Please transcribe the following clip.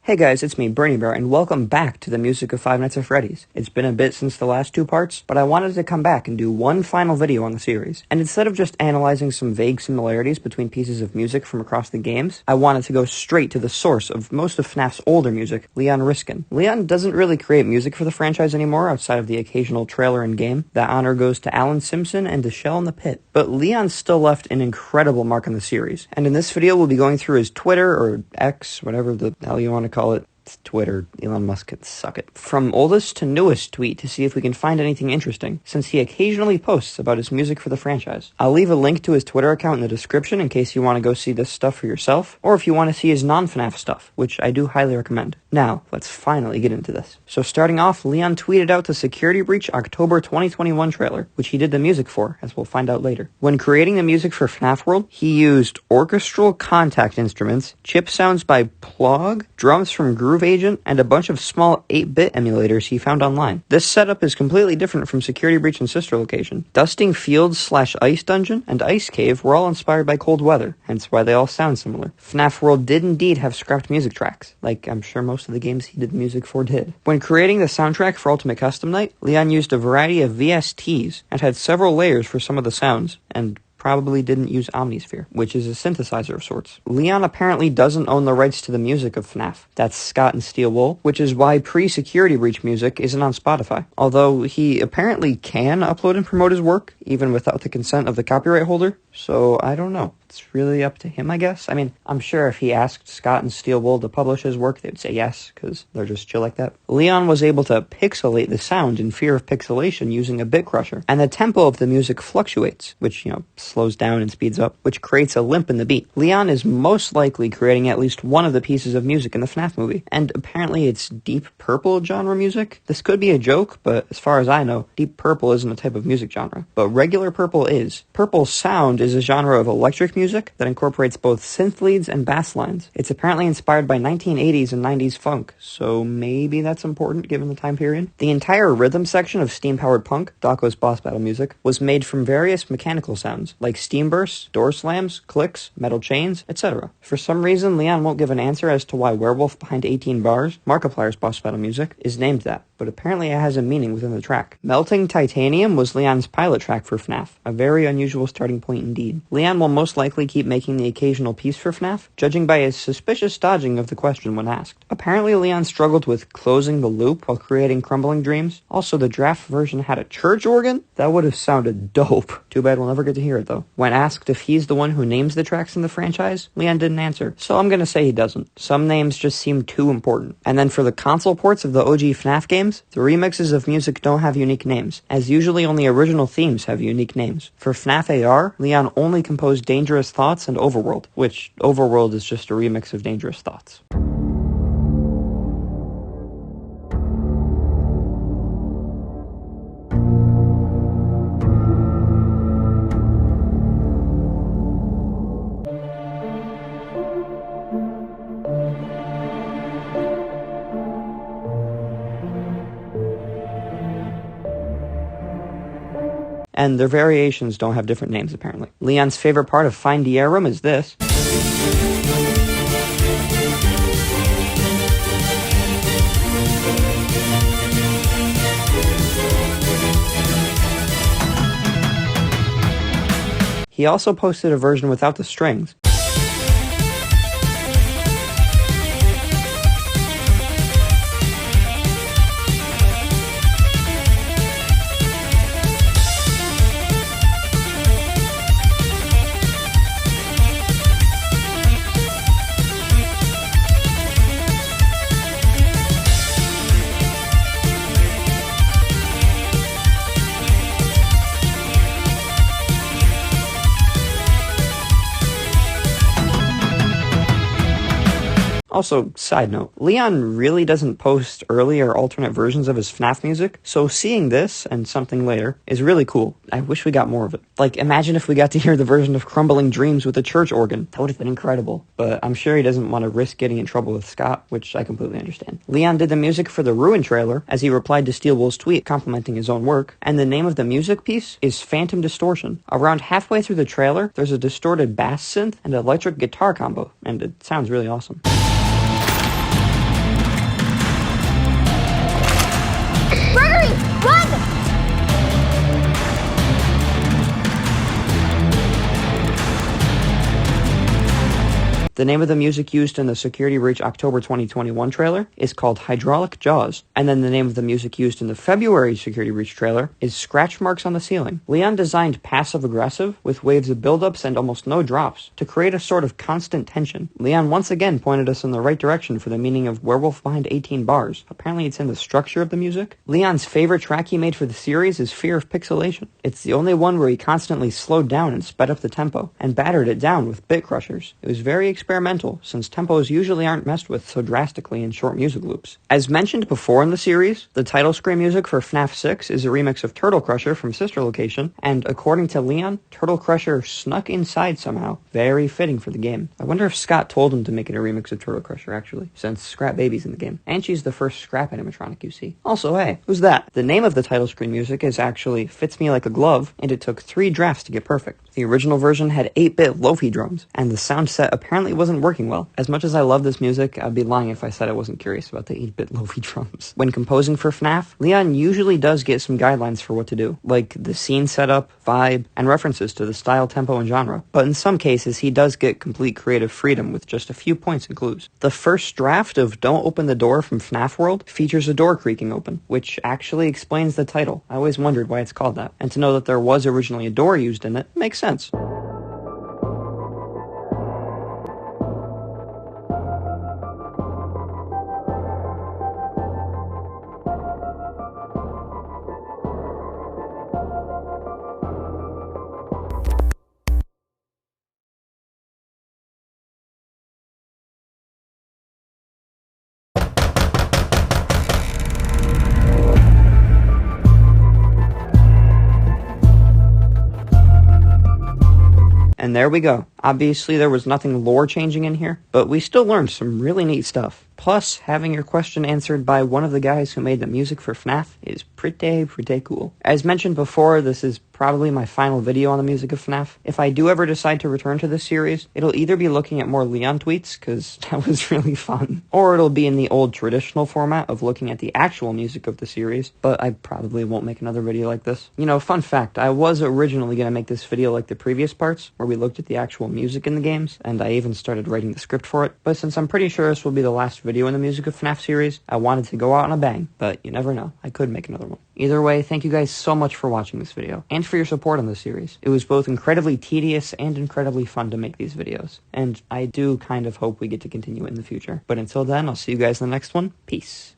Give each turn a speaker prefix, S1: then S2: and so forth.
S1: Hey guys, it's me, Bernie Bear, and welcome back to the music of Five Nights at Freddy's. It's been a bit since the last two parts, but I wanted to come back and do one final video on the series. And instead of just analyzing some vague similarities between pieces of music from across the games, I wanted to go straight to the source of most of FNAF's older music, Leon Riskin. Leon doesn't really create music for the franchise anymore outside of the occasional trailer and game. That honor goes to Alan Simpson and to Shell in the Pit. But Leon still left an incredible mark on the series. And in this video, we'll be going through his Twitter, or X, whatever the hell you want to call it. It's Twitter. Elon Musk can suck it. From oldest to newest tweet to see if we can find anything interesting, since he occasionally posts about his music for the franchise. I'll leave a link to his Twitter account in the description in case you want to go see this stuff for yourself, or if you want to see his non-FNAF stuff, which I do highly recommend. Now, let's finally get into this. So starting off, Leon tweeted out the Security Breach October 2021 trailer, which he did the music for, as we'll find out later. When creating the music for FNAF World, he used orchestral contact instruments, chip sounds by Plog, drums from Groove Agent, and a bunch of small 8-bit emulators he found online. This setup is completely different from Security Breach and Sister Location. Dusting Fields / Ice Dungeon and Ice Cave were all inspired by Cold Weather, hence why they all sound similar. FNAF World did indeed have scrapped music tracks, like I'm sure most of the games he did music for did. When creating the soundtrack for Ultimate Custom Night, Leon used a variety of VSTs and had several layers for some of the sounds, and probably didn't use Omnisphere, which is a synthesizer of sorts. Leon apparently doesn't own the rights to the music of FNAF. That's Scott and Steel Wool, which is why pre-Security Breach music isn't on Spotify. Although he apparently can upload and promote his work, even without the consent of the copyright holder, so I don't know. It's really up to him, I guess. I mean, I'm sure if he asked Scott and Steel Wool to publish his work, they'd say yes, because they're just chill like that. Leon was able to pixelate the sound in Fear of Pixelation using a bit crusher, and the tempo of the music fluctuates, which, slows down and speeds up, which creates a limp in the beat. Leon is most likely creating at least one of the pieces of music in the FNAF movie, and apparently it's Deep Purple genre music. This could be a joke, but as far as I know, Deep Purple isn't a type of music genre, but regular purple is. Purple sound is a genre of electric music that incorporates both synth leads and bass lines. It's apparently inspired by 1980s and 90s funk, so maybe that's important given the time period. The entire rhythm section of steam-powered punk, Dawko's boss battle music, was made from various mechanical sounds, like steam bursts, door slams, clicks, metal chains, etc. For some reason, Leon won't give an answer as to why Werewolf Behind 18 Bars, Markiplier's boss battle music, is named that, but apparently it has a meaning within the track. Melting Titanium was Leon's pilot track for FNAF, a very unusual starting point indeed. Leon will most likely keep making the occasional piece for FNAF, judging by his suspicious dodging of the question when asked. Apparently Leon struggled with closing the loop while creating Crumbling Dreams. Also, the draft version had a church organ? That would have sounded dope. Too bad we'll never get to hear it though. When asked if he's the one who names the tracks in the franchise, Leon didn't answer, so I'm gonna say he doesn't. Some names just seem too important. And then for the console ports of the OG FNAF games, the remixes of music don't have unique names, as usually only original themes have unique names. For FNAF AR, Leon only composed Dangerous Thoughts and Overworld, which Overworld is just a remix of Dangerous Thoughts. And their variations don't have different names, apparently. Leon's favorite part of Find the Air Room is this. He also posted a version without the strings. Also, side note, Leon really doesn't post early or alternate versions of his FNAF music, so seeing this, and something later, is really cool. I wish we got more of it. Like, imagine if we got to hear the version of Crumbling Dreams with a church organ. That would have been incredible. But I'm sure he doesn't want to risk getting in trouble with Scott, which I completely understand. Leon did the music for the Ruin trailer, as he replied to Steel Wool's tweet complimenting his own work, and the name of the music piece is Phantom Distortion. Around halfway through the trailer, there's a distorted bass synth and electric guitar combo, and it sounds really awesome. The name of the music used in the Security Breach October 2021 trailer is called Hydraulic Jaws, and then the name of the music used in the February Security Breach trailer is Scratch Marks on the Ceiling. Leon designed passive-aggressive, with waves of buildups and almost no drops, to create a sort of constant tension. Leon once again pointed us in the right direction for the meaning of Werewolf Behind 18 Bars. Apparently it's in the structure of the music. Leon's favorite track he made for the series is Fear of Pixelation. It's the only one where he constantly slowed down and sped up the tempo, and battered it down with bit crushers. It was very experimental, since tempos usually aren't messed with so drastically in short music loops. As mentioned before in the series, the title screen music for FNAF 6 is a remix of Turtle Crusher from Sister Location, and according to Leon, Turtle Crusher snuck inside somehow. Very fitting for the game. I wonder if Scott told him to make it a remix of Turtle Crusher, actually, since Scrap Baby's in the game. And she's the first Scrap animatronic you see. Also, hey, who's that? The name of the title screen music is actually Fits Me Like a Glove, and it took 3 drafts to get perfect. The original version had 8-bit Lofi drums, and the sound set apparently wasn't working well. As much as I love this music, I'd be lying if I said I wasn't curious about the 8-bit Lofi drums. When composing for FNAF, Leon usually does get some guidelines for what to do, like the scene setup, vibe, and references to the style, tempo, and genre. But in some cases, he does get complete creative freedom with just a few points and clues. The first draft of Don't Open the Door from FNAF World features a door creaking open, which actually explains the title. I always wondered why it's called that. And to know that there was originally a door used in it makes sense. And there we go. Obviously there was nothing lore changing in here, but we still learned some really neat stuff. Plus, having your question answered by one of the guys who made the music for FNAF is pretty cool. As mentioned before, this is probably my final video on the music of FNAF. If I do ever decide to return to this series, it'll either be looking at more Leon tweets, cause that was really fun, or it'll be in the old traditional format of looking at the actual music of the series, but I probably won't make another video like this. You know, fun fact, I was originally gonna make this video like the previous parts, where we looked at the actual music in the games, and I even started writing the script for it, but since I'm pretty sure this will be the last video in the music of FNAF series, I wanted to go out on a bang, but you never know, I could make another one. Either way, thank you guys so much for watching this video, and for your support on this series. It was both incredibly tedious and incredibly fun to make these videos, and I do kind of hope we get to continue it in the future. But until then, I'll see you guys in the next one. Peace.